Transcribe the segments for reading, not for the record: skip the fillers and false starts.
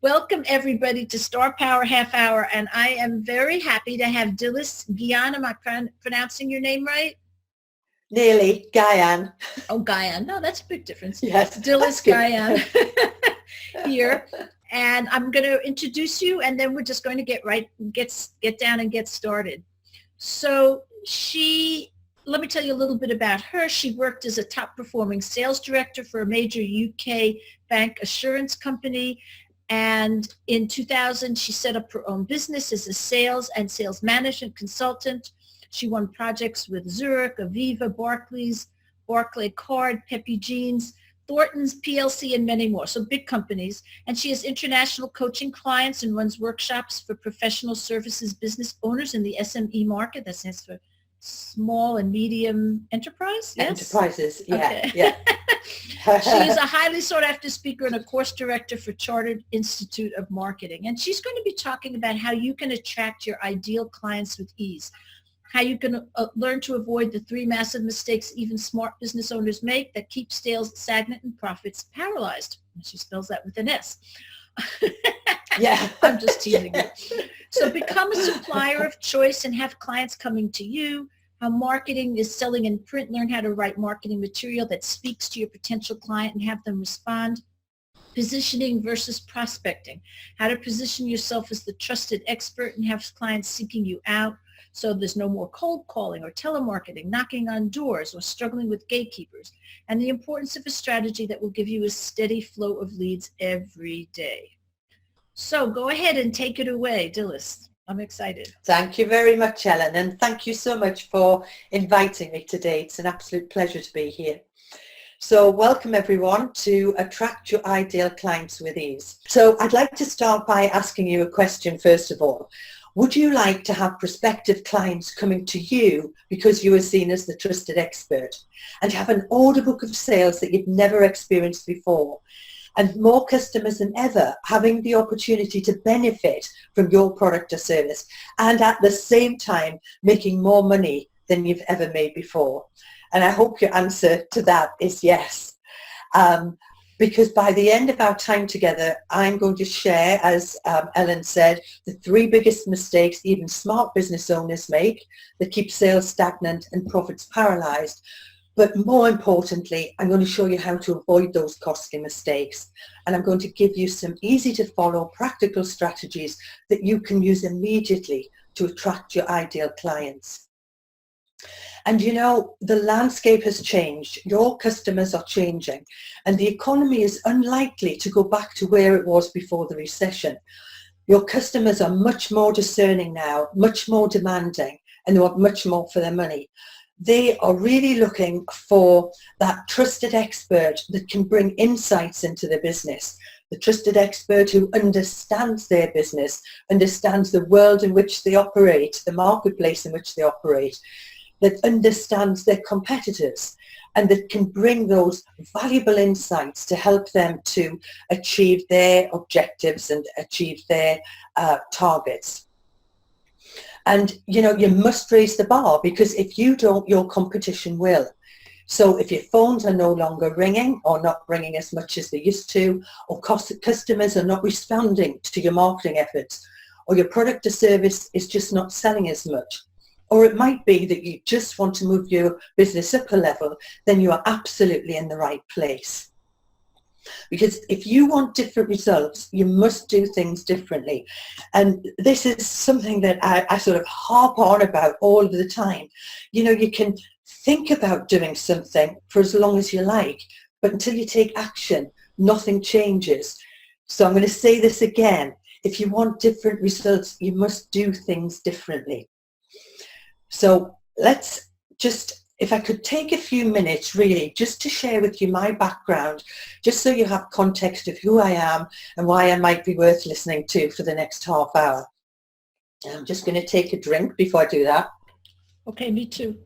Welcome everybody to Star Power Half Hour, and I am very happy to have Dilys Guyan. Am I pronouncing your name right? Nearly, Guyan. Oh, Guyan. No, that's a big difference. Yes, Dilys Guyan here, and I'm going to introduce you, and then we're just going to get down and get started. So let me tell you a little bit about her. She worked as a top performing sales director for a major UK bank assurance company. And in 2000, she set up her own business as a sales and sales management consultant. She won projects with Zurich, Aviva, Barclays, Barclay Card, Pepe Jeans, Thornton's PLC, and many more. So big companies. And she has international coaching clients and runs workshops for professional services business owners in the SME market. That stands for small and medium enterprise? Yes? Enterprises, yeah. Okay. Yeah. She is a highly sought after speaker and a course director for Chartered Institute of Marketing. And she's going to be talking about how you can attract your ideal clients with ease, how you can learn to avoid the three massive mistakes even smart business owners make that keep sales stagnant and profits paralyzed. And she spells that with an S. Yeah. I'm just teasing you. So become a supplier of choice and have clients coming to you. How marketing is selling in print. Learn how to write marketing material that speaks to your potential client and have them respond. Positioning versus prospecting. How to position yourself as the trusted expert and have clients seeking you out. So there's no more cold calling or telemarketing, knocking on doors, or struggling with gatekeepers. And the importance of a strategy that will give you a steady flow of leads every day. So go ahead and take it away, Dilys. I'm excited. Thank you very much, Ellen, and thank you so much for inviting me today. It's an absolute pleasure to be here. So welcome everyone to Attract Your Ideal Clients with Ease. So I'd like to start by asking you a question first of all. Would you like to have prospective clients coming to you because you are seen as the trusted expert and have an order book of sales that you've never experienced before? And more customers than ever having the opportunity to benefit from your product or service, and at the same time making more money than you've ever made before. And I hope your answer to that is yes. Because by the end of our time together, I'm going to share, as Ellen said, the three biggest mistakes even smart business owners make that keep sales stagnant and profits paralyzed. But more importantly, I'm going to show you how to avoid those costly mistakes. And I'm going to give you some easy to follow practical strategies that you can use immediately to attract your ideal clients. And you know, the landscape has changed. Your customers are changing and the economy is unlikely to go back to where it was before the recession. Your customers are much more discerning now, much more demanding, and they want much more for their money. They are really looking for that trusted expert that can bring insights into their business, the trusted expert who understands their business, understands the world in which they operate, the marketplace in which they operate, that understands their competitors, and that can bring those valuable insights to help them to achieve their objectives and achieve their targets. And, you know, you must raise the bar, because if you don't, your competition will. So if your phones are no longer ringing or not ringing as much as they used to, or customers are not responding to your marketing efforts, or your product or service is just not selling as much, or it might be that you just want to move your business up a level, then you are absolutely in the right place. Because if you want different results, you must do things differently. And this is something that I sort of harp on about all of the time. You know, you can think about doing something for as long as you like, but until you take action, nothing changes. So I'm going to say this again. If you want different results, you must do things differently. So let's just, if I could take a few minutes really just to share with you my background, just so you have context of who I am and why I might be worth listening to for the next half hour. I'm just going to take a drink before I do that. Okay, me too.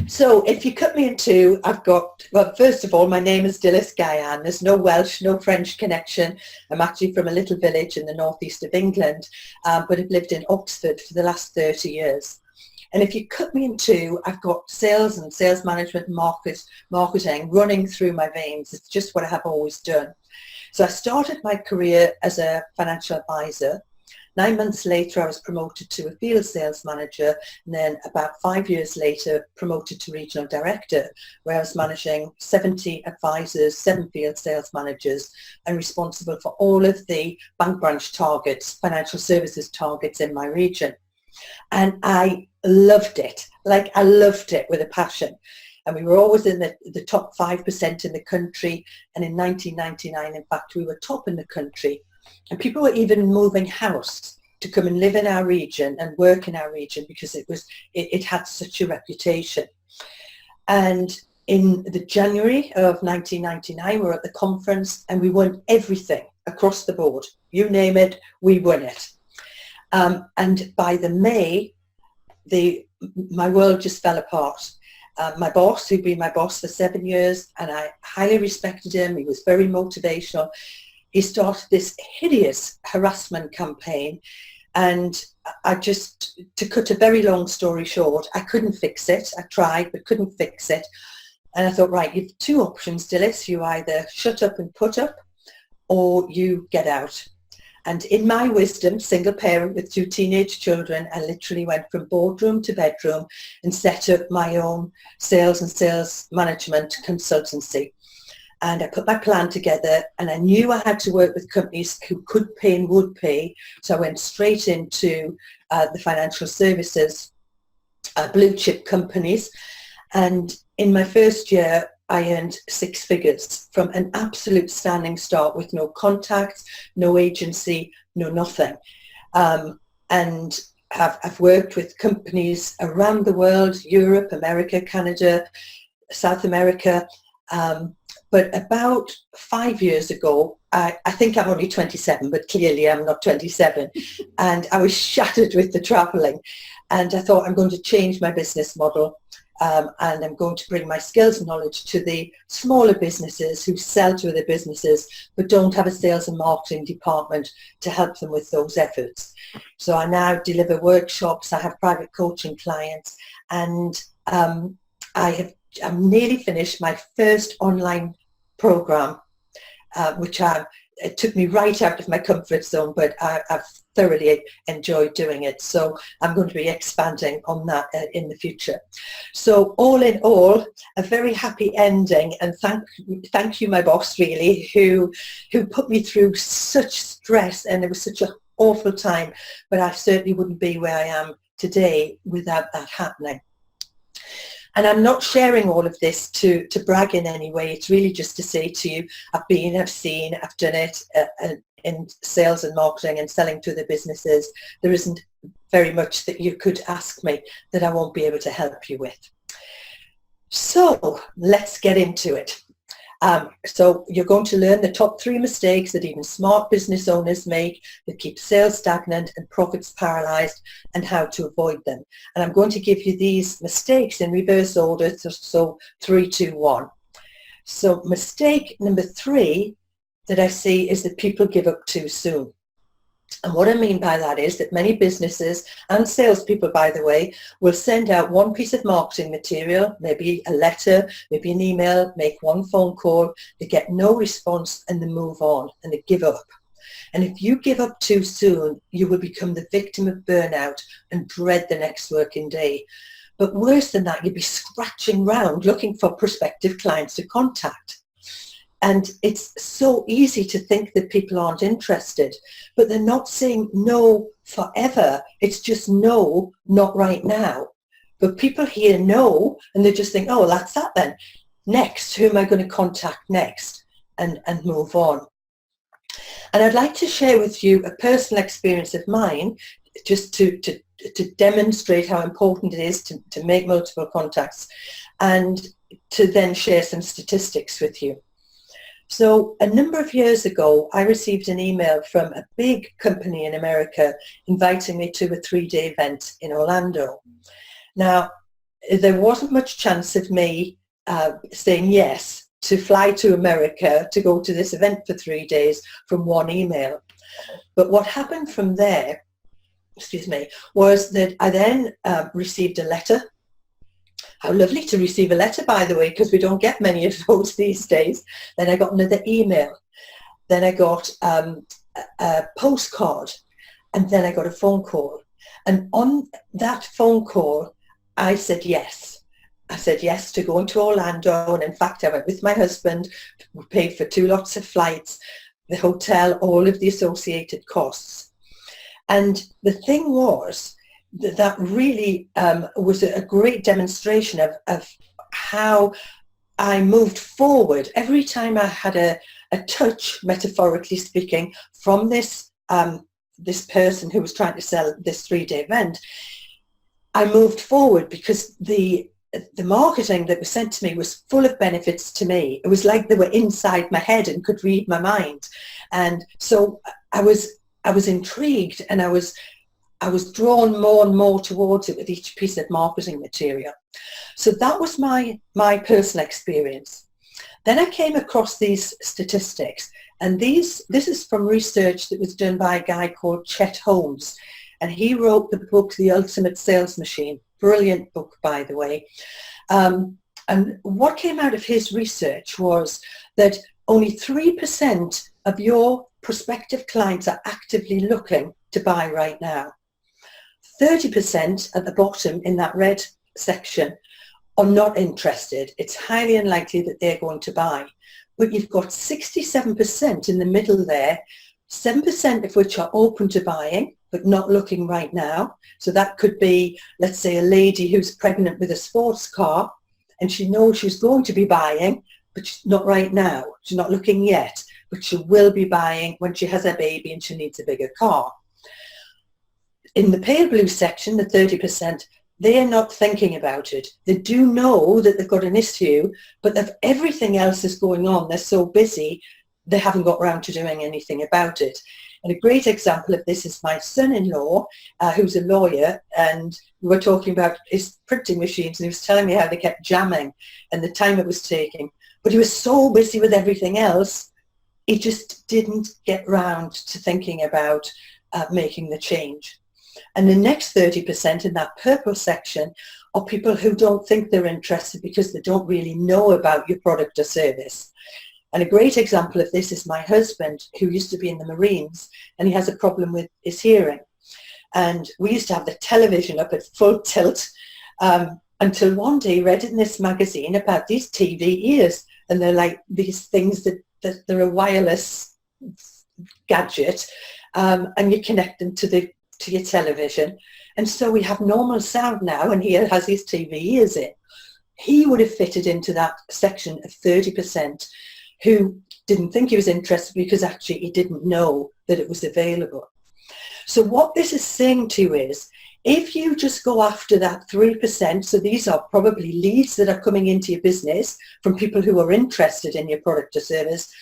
So if you cut me in two, I've got, well, first of all, my name is Dilys Guyan. There's no Welsh, no French connection. I'm actually from a little village in the northeast of England, but I've lived in Oxford for the last 30 years. And if you cut me in two, I've got sales and sales management and marketing running through my veins. It's just what I have always done. So I started my career as a financial advisor. 9 months later, I was promoted to a field sales manager, and then about 5 years later, promoted to regional director, where I was managing 70 advisors, 7 field sales managers, and responsible for all of the bank branch targets, financial services targets in my region. And I loved it. Like, I loved it with a passion. And we were always in the top 5% in the country. And in 1999, in fact, we were top in the country. And people were even moving house to come and live in our region and work in our region because it had such a reputation. And in the January of 1999, we were at the conference and we won everything across the board. You name it, we won it. And by the May, my world just fell apart. My boss, who'd been my boss for 7 years, and I highly respected him. He was very motivational. He started this hideous harassment campaign, and to cut a very long story short, I couldn't fix it. I tried, but couldn't fix it. And I thought, right, you've 2 options, Dilys. You either shut up and put up, or you get out. And in my wisdom, single parent with 2 teenage children, I literally went from boardroom to bedroom and set up my own sales and sales management consultancy. And I put my plan together, and I knew I had to work with companies who could pay and would pay. So I went straight into the financial services, blue chip companies. And in my first year, I earned 6 figures from an absolute standing start with no contacts, no agency, no nothing. And I've worked with companies around the world, Europe, America, Canada, South America. But about 5 years ago, I think I'm only 27, but clearly I'm not 27. And I was shattered with the traveling. And I thought, I'm going to change my business model. And I'm going to bring my skills and knowledge to the smaller businesses who sell to other businesses but don't have a sales and marketing department to help them with those efforts. So I now deliver workshops, I have private coaching clients, and I've nearly finished my first online program, which it took me right out of my comfort zone, but I've thoroughly enjoyed doing it. So I'm going to be expanding on that in the future. So all in all, a very happy ending, and thank you, my boss, really, who put me through such stress, and it was such an awful time, but I certainly wouldn't be where I am today without that happening. And I'm not sharing all of this to brag in any way. It's really just to say to you, I've been, I've seen, I've done it in sales and marketing and selling to the businesses. There isn't very much that you could ask me that I won't be able to help you with. So let's get into it. So you're going to learn the top 3 mistakes that even smart business owners make that keep sales stagnant and profits paralyzed, and how to avoid them. And I'm going to give you these mistakes in reverse order, so 3, 2, 1. So mistake number 3 that I see is that people give up too soon. And what I mean by that is that many businesses and salespeople, by the way, will send out one piece of marketing material, maybe a letter, maybe an email, make one phone call, they get no response, and they move on and they give up. And if you give up too soon, you will become the victim of burnout and dread the next working day. But worse than that, you'll be scratching around looking for prospective clients to contact. And it's so easy to think that people aren't interested, but they're not saying no forever. It's just no, not right now. But people hear no, and they just think, oh, that's that then. Next, who am I going to contact next? And move on. And I'd like to share with you a personal experience of mine, just to demonstrate how important it is to make multiple contacts, and to then share some statistics with you. So a number of years ago, I received an email from a big company in America inviting me to a 3-day event in Orlando. Now, there wasn't much chance of me saying yes to fly to America to go to this event for 3 days from one email. But what happened from there excuse me, was that I then received a letter. How lovely to receive a letter, by the way, because we don't get many of those these days. Then I got another email. Then I got a postcard, and then I got a phone call. And on that phone call, I said yes. I said yes to going to Orlando. And in fact, I went with my husband. We paid for 2 lots of flights, the hotel, all of the associated costs. And the thing was that really was a great demonstration of how I moved forward. Every time I had a touch, metaphorically speaking, from this this person who was trying to sell this 3-day event, I moved forward because the marketing that was sent to me was full of benefits to me. It was like they were inside my head and could read my mind. And so I was intrigued, and I was drawn more and more towards it with each piece of marketing material. So that was my personal experience. Then I came across these statistics, and this is from research that was done by a guy called Chet Holmes, and he wrote the book The Ultimate Sales Machine. Brilliant book, by the way. And what came out of his research was that only 3% of your prospective clients are actively looking to buy right now. 30% at the bottom in that red section are not interested. It's highly unlikely that they're going to buy. But you've got 67% in the middle there, 7% of which are open to buying, but not looking right now. So that could be, let's say, a lady who's pregnant with a sports car, and she knows she's going to be buying, but she's not right now. She's not looking yet, but she will be buying when she has a baby and she needs a bigger car. In the pale blue section, the 30%, they're not thinking about it. They do know that they've got an issue, but if everything else is going on, they're so busy, they haven't got round to doing anything about it. And a great example of this is my son-in-law, who's a lawyer, and we were talking about his printing machines, and he was telling me how they kept jamming and the time it was taking. But he was so busy with everything else, he just didn't get round to thinking about making the change. And the next 30% in that purple section are people who don't think they're interested because they don't really know about your product or service. And a great example of this is my husband, who used to be in the Marines, and he has a problem with his hearing. And we used to have the television up at full tilt until one day he read in this magazine about these TV ears, and they're like these things that they're a wireless gadget, and you connect them to your television. And so we have normal sound now, and he has his TV ears in. He would have fitted into that section of 30% who didn't think he was interested because actually he didn't know that it was available. So what this is saying to you is, if you just go after that 3%, so these are probably leads that are coming into your business from people who are interested in your product or service,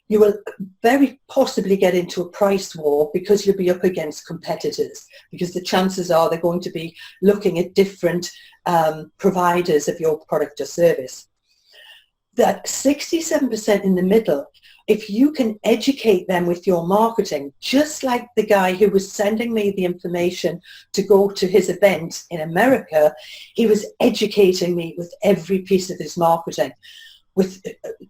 you will very possibly get into a price war because you'll be up against competitors, because the chances are they're going to be looking at different providers of your product or service. That 67% in the middle, if you can educate them with your marketing, just like the guy who was sending me the information to go to his event in America, he was educating me with every piece of his marketing, with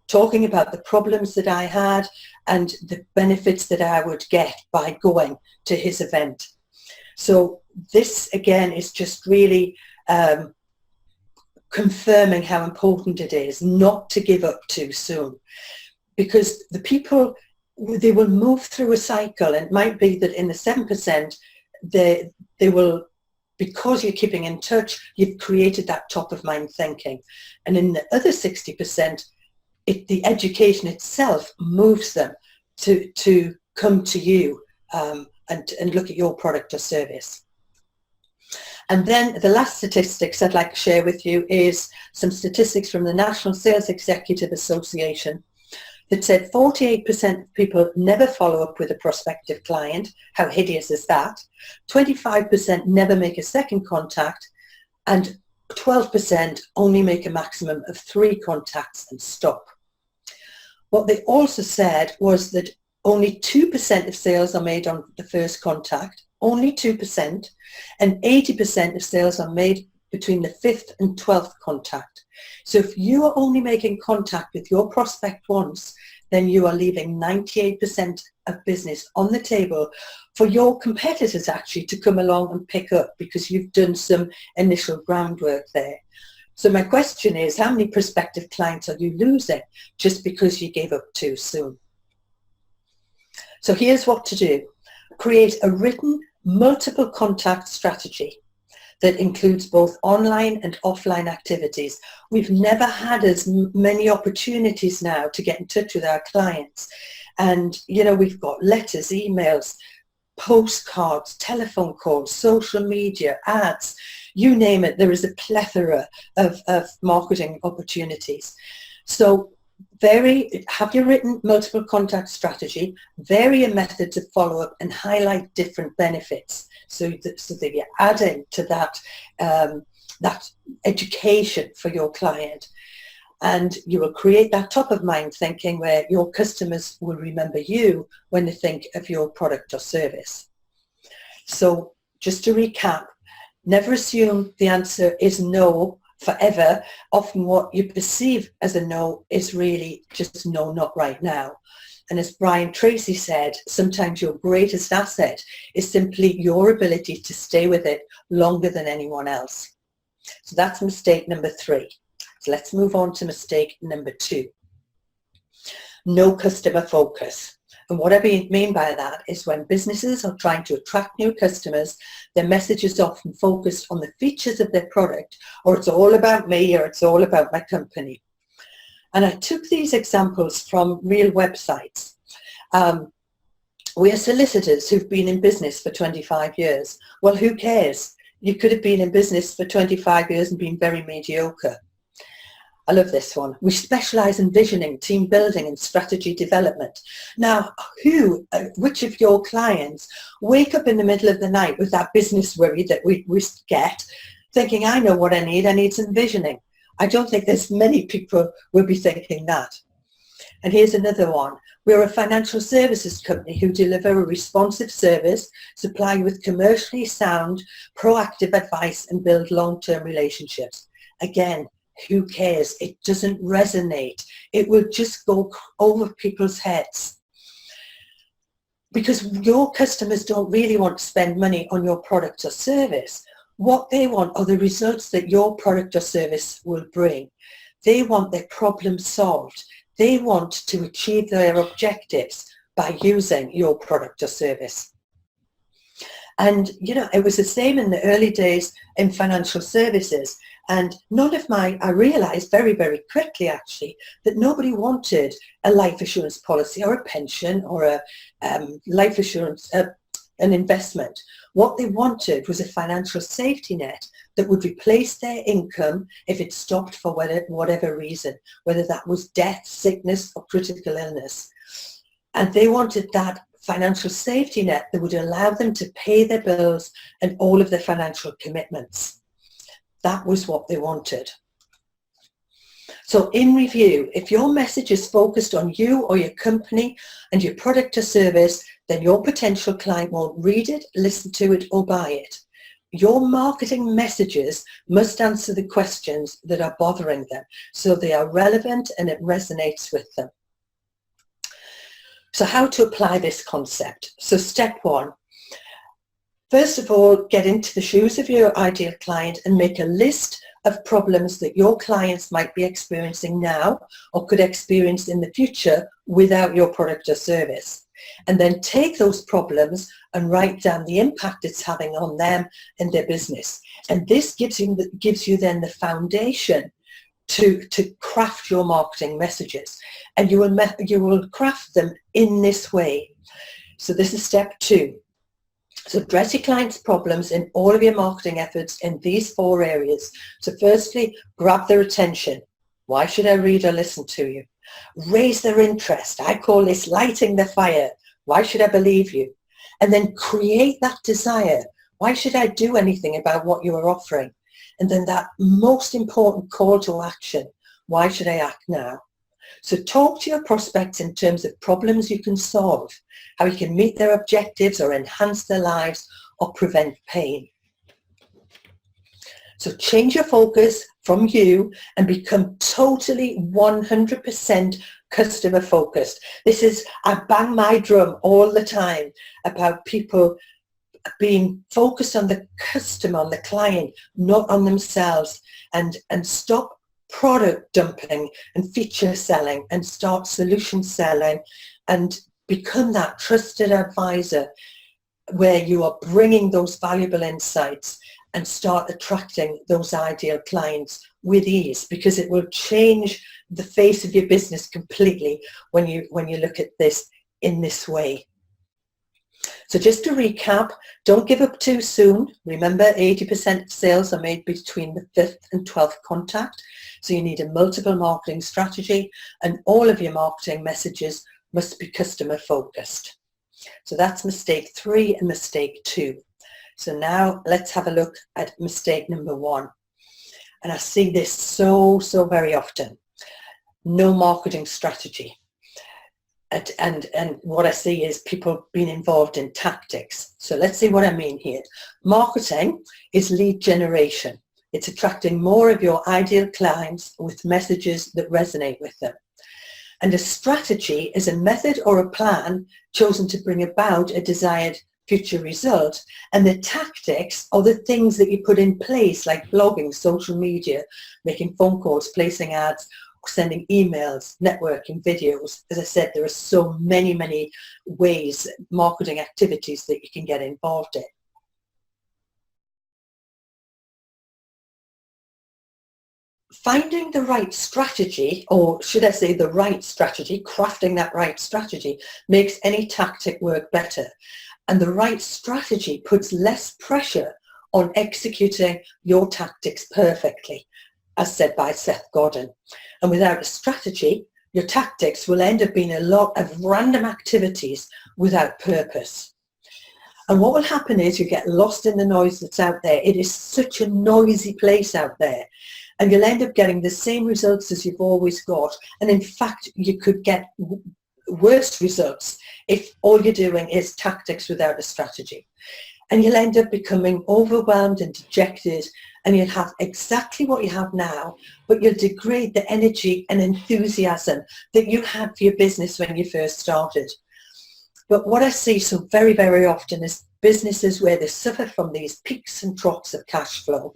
talking about the problems that I had and the benefits that I would get by going to his event. So this, again, is just really confirming how important it is not to give up too soon, because the people, they will move through a cycle, and it might be that in the 7% they will, because you're keeping in touch, you've created that top of mind thinking, and in the other 60% the education itself moves them to come to you and look at your product or service. And then the last statistics I'd like to share with you is some statistics from the National Sales Executive Association that said 48% of people never follow up with a prospective client. How hideous is that? 25% never make a second contact, and 12% only make a maximum of 3 contacts and stop. What they also said was that only 2% of sales are made on the first contact, only 2%, and 80% of sales are made between the 5th and 12th contact. So if you are only making contact with your prospect once, then you are leaving 98% of business on the table for your competitors actually to come along and pick up, because you've done some initial groundwork there. So my question is, how many prospective clients are you losing just because you gave up too soon? So here's what to do. Create a written multiple contact strategy that includes both online and offline activities. We've never had as many opportunities now to get in touch with our clients. And, you know, we've got letters, emails, postcards, telephone calls, social media, ads, you name it. There is a plethora of marketing opportunities. So have your written multiple contact strategy, vary your methods of follow-up, and highlight different benefits so that you're adding to that, that education for your client. And you will create that top of mind thinking where your customers will remember you when they think of your product or service. So just to recap, never assume the answer is no forever. Often what you perceive as a no is really just no, not right now. And as Brian Tracy said, sometimes your greatest asset is simply your ability to stay with it longer than anyone else. So that's mistake number 3. So let's move on to mistake number 2. No customer focus. And what I mean by that is when businesses are trying to attract new customers, their message is often focused on the features of their product, or it's all about me, or it's all about my company. And I took these examples from real websites. We are solicitors who've been in business for 25 years. Well, who cares? You could have been in business for 25 years and been very mediocre. I love this one. We specialize in visioning, team building, and strategy development. Now, which of your clients wake up in the middle of the night with that business worry that we get, thinking, I know what I need some visioning? I don't think there's many people will be thinking that. And here's another one. We're a financial services company who deliver a responsive service, supply you with commercially sound, proactive advice, and build long-term relationships. Again, who cares? It doesn't resonate. It will just go over people's heads. Because your customers don't really want to spend money on your product or service. What they want are the results that your product or service will bring. They want their problems solved. They want to achieve their objectives by using your product or service. And, you know, it was the same in the early days in financial services. And I realized very, very quickly, actually, that nobody wanted a life assurance policy or a pension or a life assurance, an investment. What they wanted was a financial safety net that would replace their income if it stopped for whatever reason, whether that was death, sickness, or critical illness. And they wanted that financial safety net that would allow them to pay their bills and all of their financial commitments. That was what they wanted. So in review, if your message is focused on you or your company and your product or service, then your potential client won't read it, listen to it, or buy it. Your marketing messages must answer the questions that are bothering them, so they are relevant and it resonates with them. So how to apply this concept? So step 1. First of all, get into the shoes of your ideal client and make a list of problems that your clients might be experiencing now or could experience in the future without your product or service. And then take those problems and write down the impact it's having on them and their business. And this gives you then the foundation to craft your marketing messages. And you will craft them in this way. So this is step 2. So address your clients' problems in all of your marketing efforts in these 4 areas. So firstly, grab their attention. Why should I read or listen to you? Raise their interest. I call this lighting the fire. Why should I believe you? And then create that desire. Why should I do anything about what you are offering? And then that most important call to action. Why should I act now? So talk to your prospects in terms of problems you can solve, how you can meet their objectives or enhance their lives, or prevent pain. So change your focus from you and become totally 100% customer focused. This is, I bang my drum all the time about people being focused on the customer, on the client, not on themselves, and stop product dumping and feature selling and start solution selling and become that trusted advisor where you are bringing those valuable insights and start attracting those ideal clients with ease, because it will change the face of your business completely when you look at this in this way. So just to recap, don't give up too soon. Remember, 80% of sales are made between the 5th and 12th contact. So you need a multiple marketing strategy, and all of your marketing messages must be customer focused. So that's mistake 3 and mistake 2. So now let's have a look at mistake number 1. And I see this so very often. No marketing strategy. And what I see is people being involved in tactics. So let's see what I mean here. Marketing is lead generation. It's attracting more of your ideal clients with messages that resonate with them. And a strategy is a method or a plan chosen to bring about a desired future result. And the tactics are the things that you put in place, like blogging, social media, making phone calls, placing ads, sending emails, networking, videos. As I said, there are so many ways, marketing activities that you can get involved in. Finding the right strategy, or should I say the right strategy, crafting that right strategy, makes any tactic work better. And the right strategy puts less pressure on executing your tactics perfectly, as said by Seth Godin. And without a strategy, your tactics will end up being a lot of random activities without purpose. And what will happen is you get lost in the noise that's out there. It is such a noisy place out there. And you'll end up getting the same results as you've always got. And in fact, you could get worse results if all you're doing is tactics without a strategy. And you'll end up becoming overwhelmed and dejected, and you'll have exactly what you have now, but you'll degrade the energy and enthusiasm that you had for your business when you first started. But what I see so very often is businesses where they suffer from these peaks and troughs of cash flow.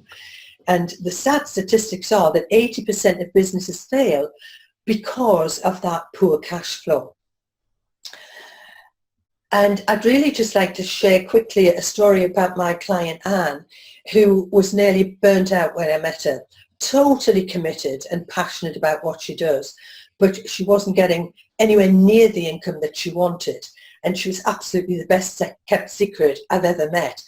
And the sad statistics are that 80% of businesses fail because of that poor cash flow. And I'd really just like to share quickly a story about my client Anne, who was nearly burnt out when I met her, totally committed and passionate about what she does, but she wasn't getting anywhere near the income that she wanted. And she was absolutely the best kept secret I've ever met.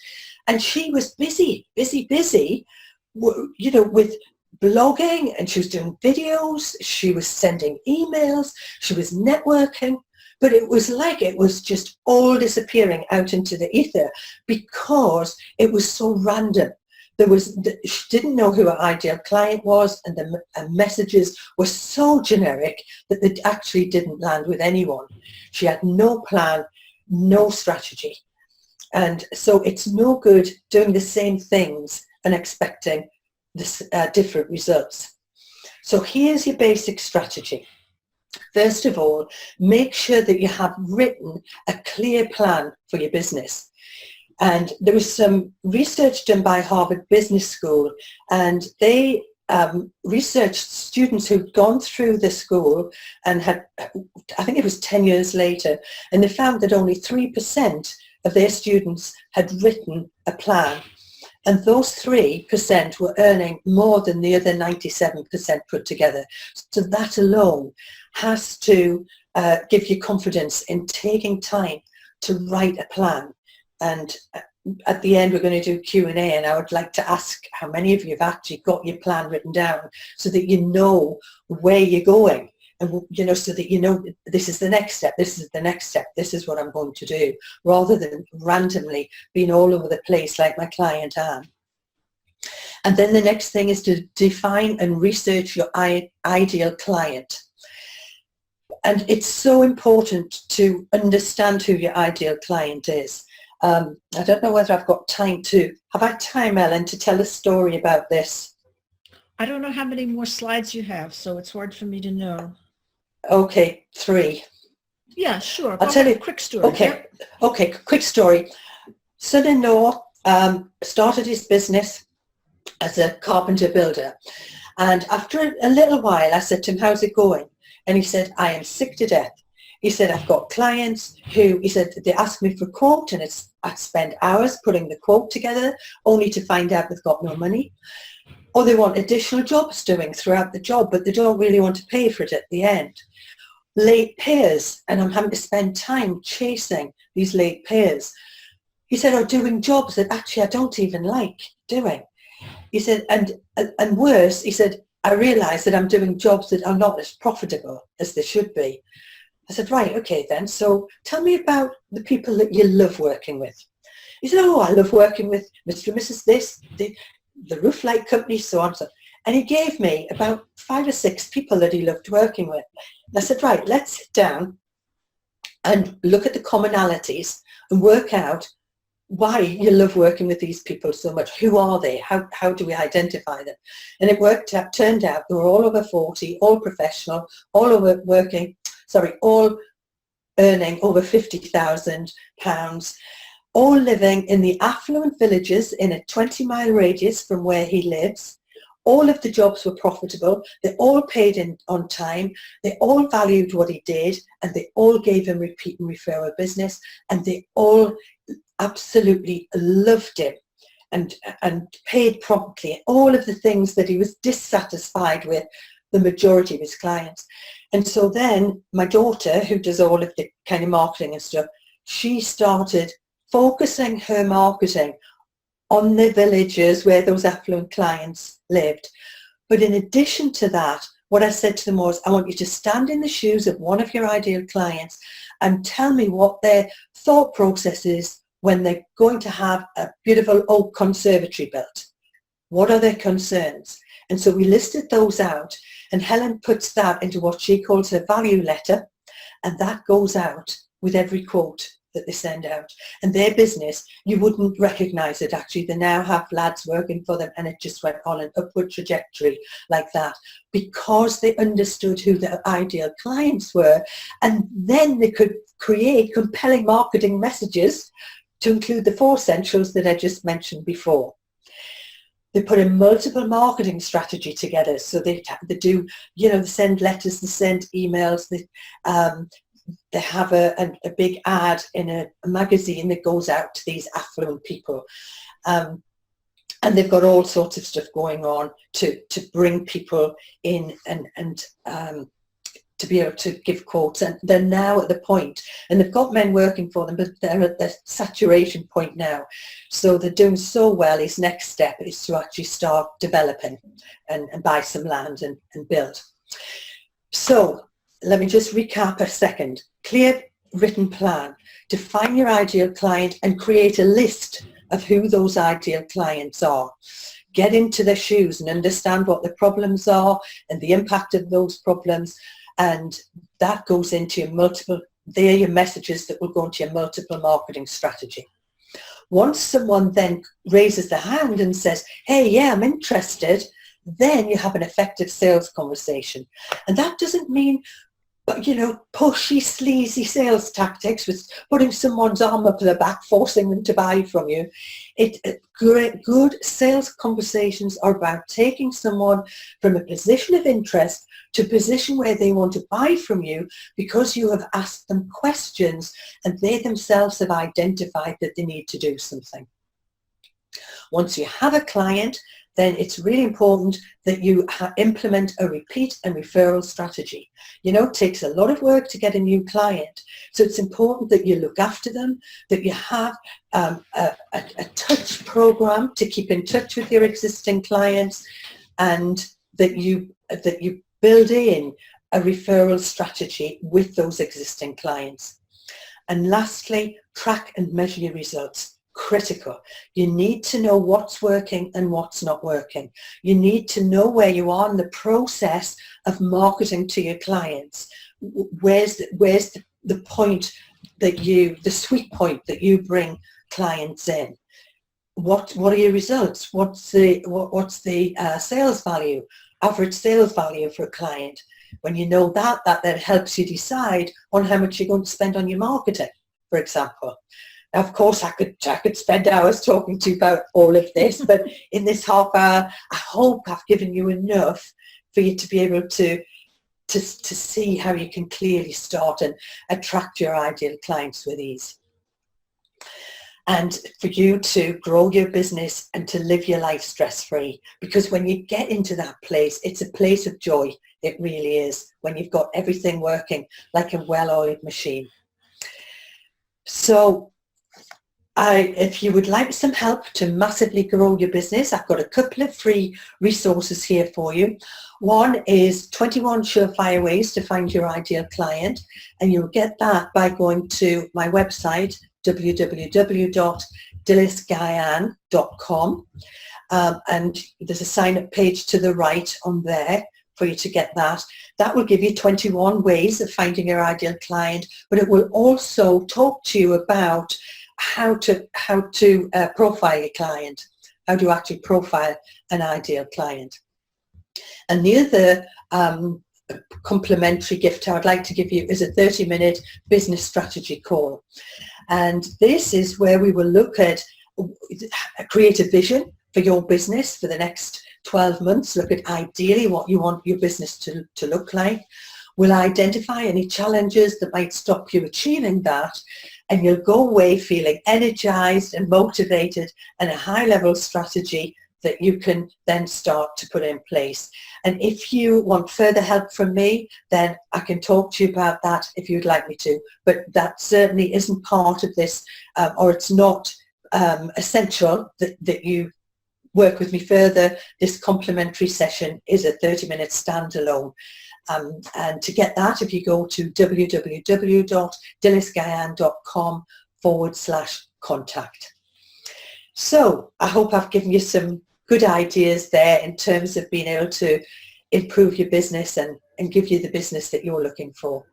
And she was busy, you know, with blogging, and she was doing videos, she was sending emails, she was networking, but it was like it was just all disappearing out into the ether because it was so random. She didn't know who her ideal client was, and the messages were so generic that they actually didn't land with anyone. She had no plan, no strategy. And so it's no good doing the same things and expecting this, different results. So here's your basic strategy. First of all, make sure that you have written a clear plan for your business. And there was some research done by Harvard Business School, and they researched students who'd gone through the school and had, I think it was 10 years later, and they found that only 3% of their students had written a plan. And those 3% were earning more than the other 97% put together. So that alone has to give you confidence in taking time to write a plan. And at the end, we're going to do Q&A, and I would like to ask how many of you have actually got your plan written down so that you know where you're going. And, you know, so that you know this is the next step, this is the next step, this is what I'm going to do, rather than randomly being all over the place like my client Anne. And then the next thing is to define and research your ideal client. And it's so important to understand who your ideal client is. I don't know whether I've got time to, have I time, Ellen, to tell a story about this? I don't know how many more slides you have, so it's hard for me to know. Okay, 3. Yeah, sure. I'll Go tell ahead. you. Quick story. Okay, Yep. okay, quick story. Son-in-law started his business as a carpenter builder. And after a little while, I said to him, how's it going? And he said, I am sick to death. He said, I've got clients who, he said, they ask me for a quote and I spend hours putting the quote together only to find out they've got no money. Or they want additional jobs doing throughout the job, but they don't really want to pay for it at the end. Late payers, and I'm having to spend time chasing these late payers. He said, oh, doing jobs that actually I don't even like doing. He said, and worse, he said, I realise that I'm doing jobs that are not as profitable as they should be. I said, right, okay then, so tell me about the people that you love working with. He said, oh, I love working with Mr. and Mrs. this, the roof light company, so on. So. And he gave me about 5 or 6 people that he loved working with. And I said, right, let's sit down and look at the commonalities and work out why you love working with these people so much. Who are they? How do we identify them? And it turned out they were all over 40, all professional, all earning over £50,000, all living in the affluent villages in a 20-mile radius from where he lives. All of the jobs were profitable. They all paid in on time. They all valued what he did, and they all gave him repeat and referral business, and they all absolutely loved him and paid promptly. All of the things that he was dissatisfied with the majority of his clients. And so then my daughter, who does all of the kind of marketing and stuff, she started focusing her marketing on the villages where those affluent clients lived. But in addition to that, what I said to them was, I want you to stand in the shoes of one of your ideal clients and tell me what their thought process is when they're going to have a beautiful oak conservatory built. What are their concerns? And so we listed those out, and Helen puts that into what she calls her value letter, and that goes out with every quote that they send out. And their business, you wouldn't recognise it actually. They now have lads working for them, and it just went on an upward trajectory like that because they understood who their ideal clients were, and then they could create compelling marketing messages to include the 4 essentials that I just mentioned before. They put a multiple marketing strategy together. So they do, they send letters, they send emails, they have a big ad in a magazine that goes out to these affluent people. And they've got all sorts of stuff going on to bring people in and to be able to give quotes. And they're now at the point, and they've got men working for them, but they're at the saturation point now. So they're doing so well. His next step is to actually start developing and buy some land and build. So let me just recap a second. Clear written plan. Define your ideal client and create a list of who those ideal clients are. Get into their shoes and understand what the problems are and the impact of those problems. And that goes into your multiple, they're your messages that will go into your multiple marketing strategy. Once someone then raises their hand and says, hey, yeah, I'm interested, then you have an effective sales conversation. And that doesn't mean, pushy, sleazy sales tactics with putting someone's arm up their back, forcing them to buy from you. Good sales conversations are about taking someone from a position of interest to a position where they want to buy from you because you have asked them questions and they themselves have identified that they need to do something. Once you have a client, then it's really important that you implement a repeat and referral strategy. It takes a lot of work to get a new client. So it's important that you look after them, that you have a touch program to keep in touch with your existing clients, and that you build in a referral strategy with those existing clients. And lastly, track and measure your results. Critical. You need to know what's working and what's not working. You need to know where you are in the process of marketing to your clients. Where's the point that the sweet point that you bring clients in? What are your results? What's the sales value, average sales value for a client? When you know that then helps you decide on how much you're going to spend on your marketing, for example. Now, of course, I could spend hours talking to you about all of this, but in this half hour, I hope I've given you enough for you to be able to see how you can clearly start and attract your ideal clients with ease. And for you to grow your business and to live your life stress-free. Because when you get into that place, it's a place of joy. It really is, when you've got everything working like a well-oiled machine. So if you would like some help to massively grow your business, I've got a couple of free resources here for you. One is 21 surefire ways to find your ideal client, and you'll get that by going to my website, www.dillisguyan.com, and there's a sign-up page to the right on there for you to get that. That will give you 21 ways of finding your ideal client, but it will also talk to you about how to profile your client, how to actually profile an ideal client. And the other complimentary gift I would like to give you is a 30-minute business strategy call. And this is where we will look at create a vision for your business for the next 12 months, look at ideally what you want your business to look like. We'll identify any challenges that might stop you achieving that, and you'll go away feeling energized and motivated and a high-level strategy that you can then start to put in place. And if you want further help from me, then I can talk to you about that if you'd like me to. But that certainly isn't part of this, or it's not essential that you work with me further. This complimentary session is a 30-minute standalone. And to get that, if you go to www.dillisguyan.com/contact. So I hope I've given you some good ideas there in terms of being able to improve your business and give you the business that you're looking for.